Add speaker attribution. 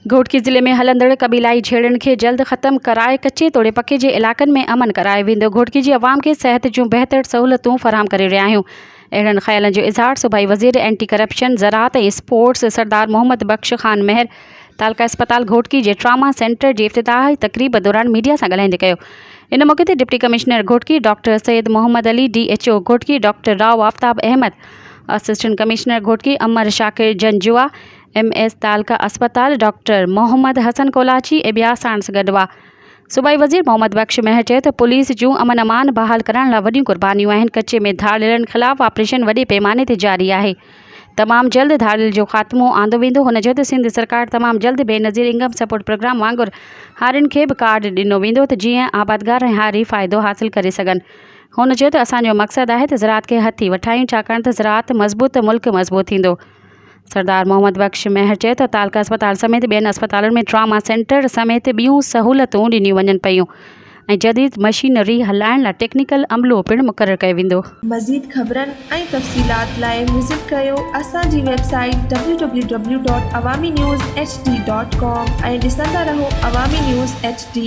Speaker 1: घोटकी ज़िले में हलंदड़ क़बीलाई झेड़नि खे जल्द ख़त्म कराए कचे तोड़े पके जे इलाक़नि में अमन कराए वेंदो। घोटकी जी अवाम खे सिहत जूं बहितर सहूलतूं फराहम करे रहिया आहियूं। अहिड़नि ख़्यालनि जो इज़हार सूबाई वज़ीर एंटी करप्शन ज़राअत ऐं स्पोर्ट्स सरदार मोहम्मद बख्श ख़ान महर तालका अस्पताल घोटकी जे ट्रामा सेंटर जी इफ़्तिताही तक़रीब दौरान मीडिया सां ॻाल्हाईंदे कयो। इन मौक़े ते deputy commissioner Ghotki doctor Syed Mohammad Ali, DHO Ghotki doctor Rao Aftab Ahmed, assistant commissioner Ghotki Amar Shakir Janjua, MS तालका अस्पताल डॉक्टर मोहम्मद हसन कोलाची ऐं ॿिया साणस गॾु हुआ। सूबाई वज़ीर मोहम्मद बख्श महर चयो त पुलिस जूं अमन अमान बहाल करण लाइ वॾियूं क़ुर्बानियूं आहिनि। कचे में धाड़िलनि ख़िलाफ़ ऑपरेशन वॾे पैमाने ते जारी आहे। तमामु जल्द धाड़िल जो ख़ात्मो आंदो वेंदो। हुन चयो त सिंध सरकार तमामु जल्द बेनज़ीर इनकम सपोर्ट प्रोग्राम वांगुरु हारियुनि खे बि कार्ड ॾिनो वेंदो त जीअं आबादगार ऐं हारी फ़ाइदो हासिल करे सघनि। हुन चयो त असांजो मक़सदु आहे त ज़राअत खे हथी वठायूं, छाकाणि त ज़राअत मज़बूत त मुल्क मज़बूत थींदो। सरदार मोहम्मद बख्श महर चयो त तालका अस्पताल समेत ॿियनि अस्पतालुनि में ट्रामा सेंटर समेत ॿियूं सहूलतूं ॾिनियूं वञनि पियूं ऐं जदीद मशीनरी हलाइण लाइ टेक्निकल अमलो पिणु मुक़ररु कयो वेंदो।
Speaker 2: मज़ीद ख़बरनि ऐं तफ़सीलात लाइ विज़िट कयो असांजी वेबसाइट www.awamiNewsHD.com ऐं ॾिसंदा रहो अवामी न्यूज़ HD।